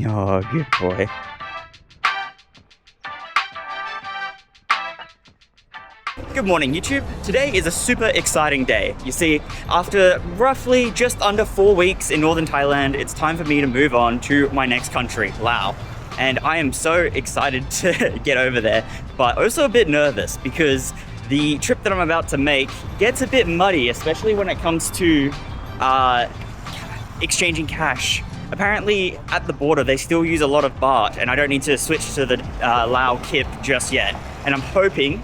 Oh, good boy. Good morning, YouTube. Today is a super exciting day. You see, after roughly just under 4 weeks in northern Thailand, it's time for me to move on to my next country, Laos. And I am so excited to get over there, but also a bit nervous because the trip that I'm about to make gets a bit muddy, especially when it comes to exchanging cash. Apparently at the border they still use a lot of baht, and I don't need to switch to the Lao kip just yet. And I'm hoping,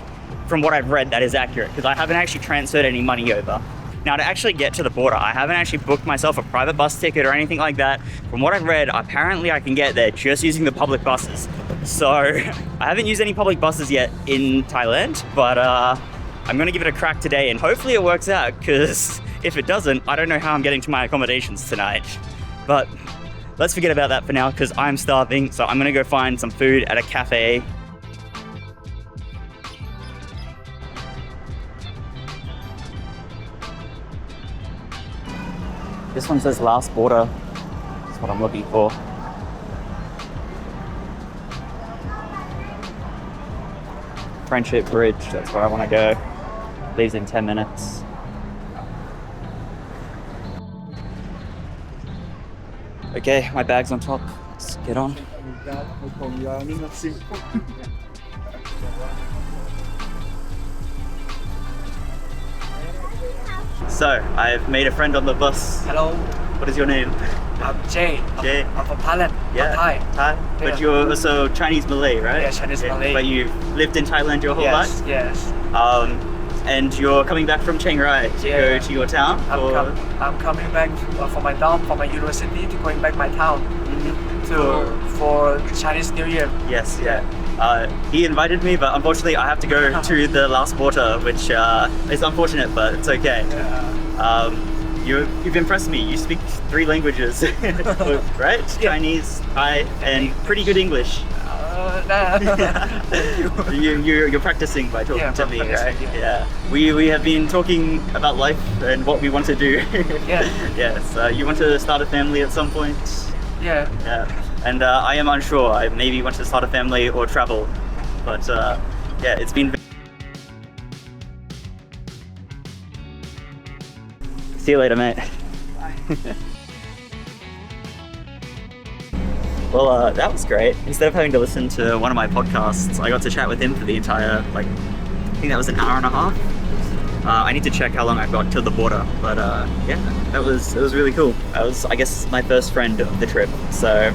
from what I've read, that is accurate, because I haven't actually transferred any money over. Now, to actually get to the border, I haven't actually booked myself a private bus ticket or anything like that. From what I've read, apparently I can get there just using the public buses. So I haven't used any public buses yet in Thailand, but I'm gonna give it a crack today, and hopefully it works out, because if it doesn't, I don't know how I'm getting to my accommodations tonight. But let's forget about that for now, because I'm starving, so I'm gonna go find some food at a cafe. This one says last border. That's what I'm looking for. Friendship Bridge, that's where I want to go. Leaves in 10 minutes. Okay, my bag's on top. Let's get on. So, I've made a friend on the bus. Hello, What is your name? I'm Jay. Jay. I'm from Thailand. Yeah. I'm Thai. Thai? Yeah. But you're also Chinese Malay, right? Yeah, Chinese Malay. But you've lived in Thailand your whole Yes, life? yes. And you're coming back from Chiang Rai to Yeah. go to your town? I'm coming back from my town, from my university, to going back my town for Chinese New Year. Yes, yeah. He invited me, but unfortunately I have to go to the last border, which is unfortunate, but it's okay. Yeah. You've impressed me. You speak 3 languages, right? Yeah. Chinese, Thai, and pretty good English. Nah. You're practicing by talking Yeah, to me, right? practicing, Yeah. We have been talking about life and what we want to do. Yeah. Yes. You want to start a family at some point? Yeah. Yeah. And I am unsure. I maybe want to start a family or travel. But yeah, it's been. See you later, mate. Well, that was great. Instead of having to listen to one of my podcasts, I got to chat with him for the entire, I think that was an hour and a half. I need to check how long I've got till the border, but yeah, it was really cool. I was, I guess, my first friend of the trip, so.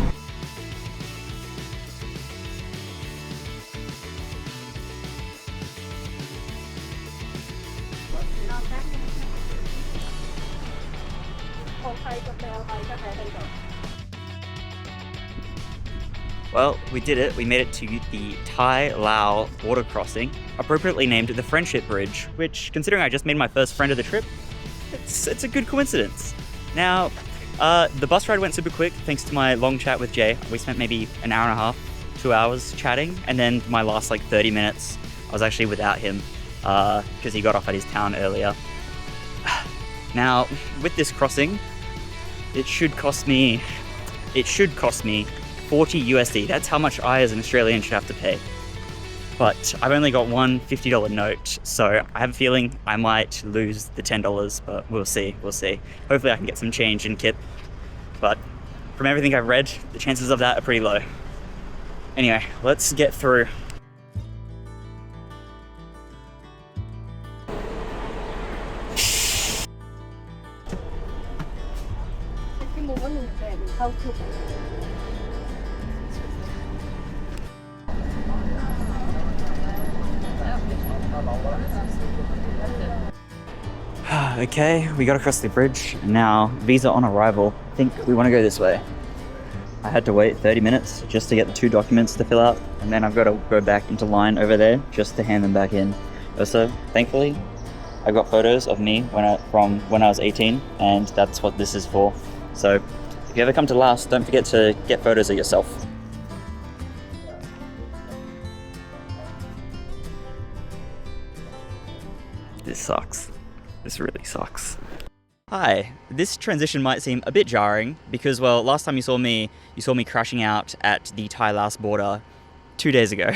Well, we did it. We made it to the Thai-Lao border crossing, appropriately named the Friendship Bridge, which, considering I just made my first friend of the trip, it's a good coincidence. Now, the bus ride went super quick thanks to my long chat with Jay. We spent maybe an hour and a half, 2 hours chatting, and then my last 30 minutes, I was actually without him because he got off at his town earlier. Now, with this crossing, it should cost me 40 USD. That's how much I as an Australian should have to pay. But I've only got one $50 note, so I have a feeling I might lose the $10, but we'll see. Hopefully I can get some change in kip. But from everything I've read, the chances of that are pretty low. Anyway, let's get through. Okay, we got across the bridge, and now visa on arrival. I think we want to go this way. I had to wait 30 minutes just to get the 2 documents to fill out, and then I've got to go back into line over there just to hand them back in. Also, thankfully, I got photos of me from when I was 18, and that's what this is for. So, if you ever come to Laos, don't forget to get photos of yourself. This sucks. This really sucks. Hi, this transition might seem a bit jarring because, well, last time you saw me crashing out at the Thai-Laos border 2 days ago.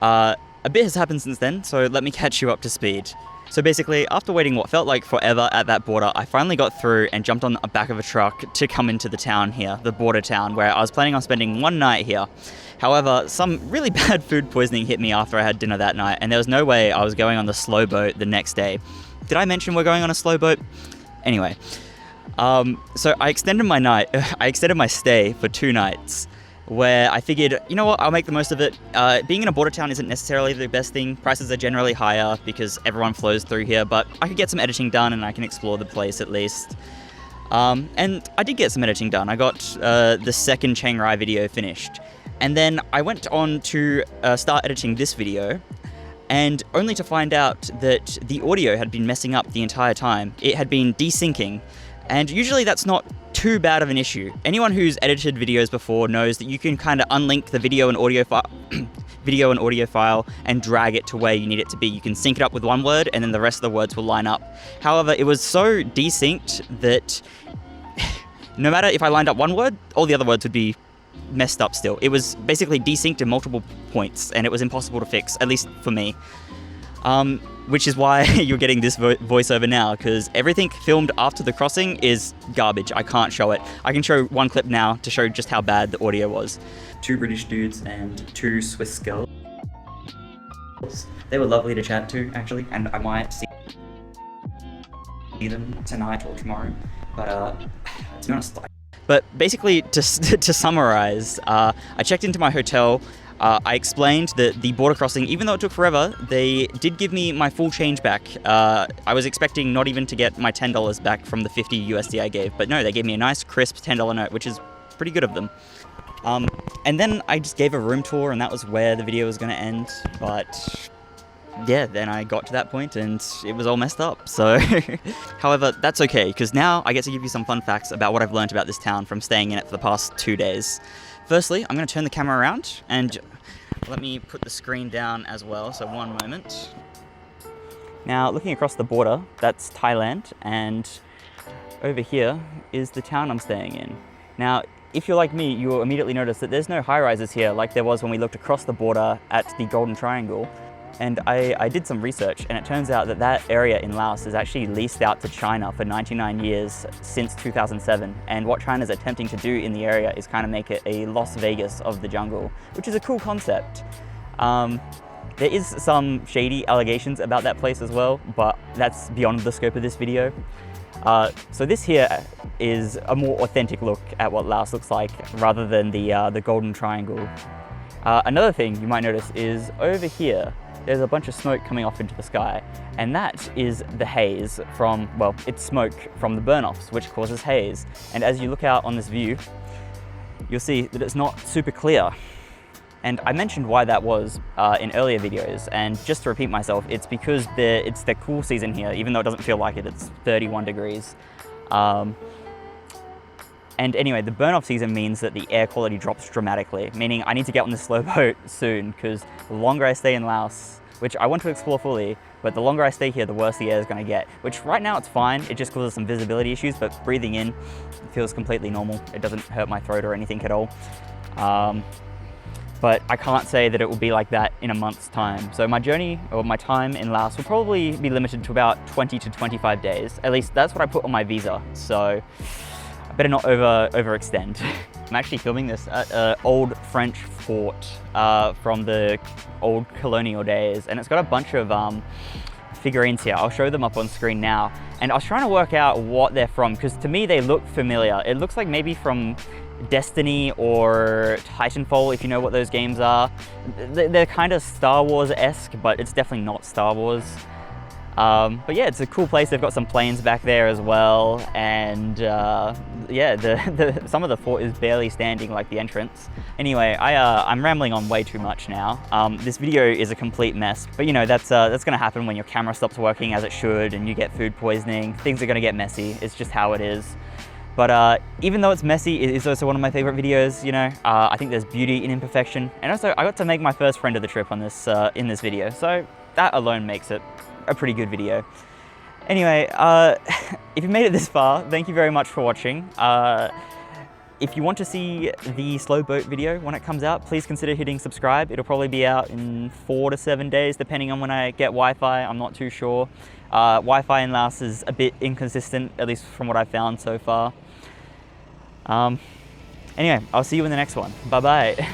A bit has happened since then, so let me catch you up to speed. So basically, after waiting what felt like forever at that border, I finally got through and jumped on the back of a truck to come into the town here, the border town, where I was planning on spending one night here. However, some really bad food poisoning hit me after I had dinner that night, and there was no way I was going on the slow boat the next day. Did I mention we're going on a slow boat? Anyway, so I extended my stay for 2 nights, where I figured, you know what, I'll make the most of it. Being in a border town isn't necessarily the best thing. Prices are generally higher because everyone flows through here, but I could get some editing done and I can explore the place at least. And I did get some editing done. I got the second Chiang Rai video finished. And then I went on to start editing this video, and only to find out that the audio had been messing up the entire time. It had been desyncing, and usually that's not too bad of an issue. Anyone who's edited videos before knows that you can kind of unlink the video and audio file and drag it to where you need it to be. You can sync it up with one word and then the rest of the words will line up. However, it was so desynced that no matter if I lined up one word, all the other words would be messed up still. It was basically desynced in multiple points and it was impossible to fix, at least for me. Which is why you're getting this voiceover now, because everything filmed after the crossing is garbage. I can't show it. I can show one clip now to show just how bad the audio was. 2 British dudes and 2 Swiss girls. They were lovely to chat to, actually, and I might see them tonight or tomorrow, but to be honest, but basically, to summarize, I checked into my hotel. I explained that the border crossing, even though it took forever, they did give me my full change back. I was expecting not even to get my $10 back from the 50 USD I gave, but no, they gave me a nice, crisp $10 note, which is pretty good of them. And then I just gave a room tour, and that was where the video was going to end, but yeah, then I got to that point and it was all messed up, so... However, that's okay, because now I get to give you some fun facts about what I've learned about this town from staying in it for the past 2 days. Firstly, I'm going to turn the camera around, and let me put the screen down as well, so one moment. Now, looking across the border, that's Thailand, and over here is the town I'm staying in. Now, if you're like me, you'll immediately notice that there's no high-rises here like there was when we looked across the border at the Golden Triangle. And I did some research, and it turns out that that area in Laos is actually leased out to China for 99 years since 2007. And what China's attempting to do in the area is kind of make it a Las Vegas of the jungle, which is a cool concept. There is some shady allegations about that place as well, but that's beyond the scope of this video. So this here is a more authentic look at what Laos looks like, rather than the Golden Triangle. Another thing you might notice is over here, there's a bunch of smoke coming off into the sky, and that is the haze from, well, it's smoke from the burn-offs, which causes haze. And as you look out on this view, you'll see that it's not super clear. And I mentioned why that was in earlier videos, and just to repeat myself, it's because it's the cool season here, even though it doesn't feel like it, it's 31 degrees. And anyway, the burn-off season means that the air quality drops dramatically, meaning I need to get on this slow boat soon, because the longer I stay in Laos, which I want to explore fully, but the longer I stay here, the worse the air is going to get. Which right now it's fine, it just causes some visibility issues, but breathing in feels completely normal. It doesn't hurt my throat or anything at all. But I can't say that it will be like that in a month's time. So my journey, or my time in Laos, will probably be limited to about 20 to 25 days. At least that's what I put on my visa, so I better not overextend. I'm actually filming this at an old French fort from the old colonial days, and it's got a bunch of figurines here. I'll show them up on screen now. And I was trying to work out what they're from, because to me they look familiar. It looks like maybe from Destiny or Titanfall, if you know what those games are. They're kind of Star Wars-esque, but it's definitely not Star Wars. But yeah, it's a cool place. They've got some planes back there as well, and yeah, some of the fort is barely standing, like the entrance. Anyway, I'm rambling on way too much now. This video is a complete mess, but you know, that's gonna happen when your camera stops working as it should and you get food poisoning. Things are gonna get messy. It's just how it is. But even though it's messy, it is also one of my favorite videos, you know. I think there's beauty in imperfection, and also I got to make my first friend of the trip on this in this video, so that alone makes it a pretty good video. Anyway, if you made it this far, thank you very much for watching. If you want to see the slow boat video when it comes out, please consider hitting subscribe. It'll probably be out in 4 to 7 days, depending on when I get Wi-Fi. I'm not too sure. Wi-Fi in Laos is a bit inconsistent, at least from what I've found so far. Anyway, I'll see you in the next one. Bye-bye.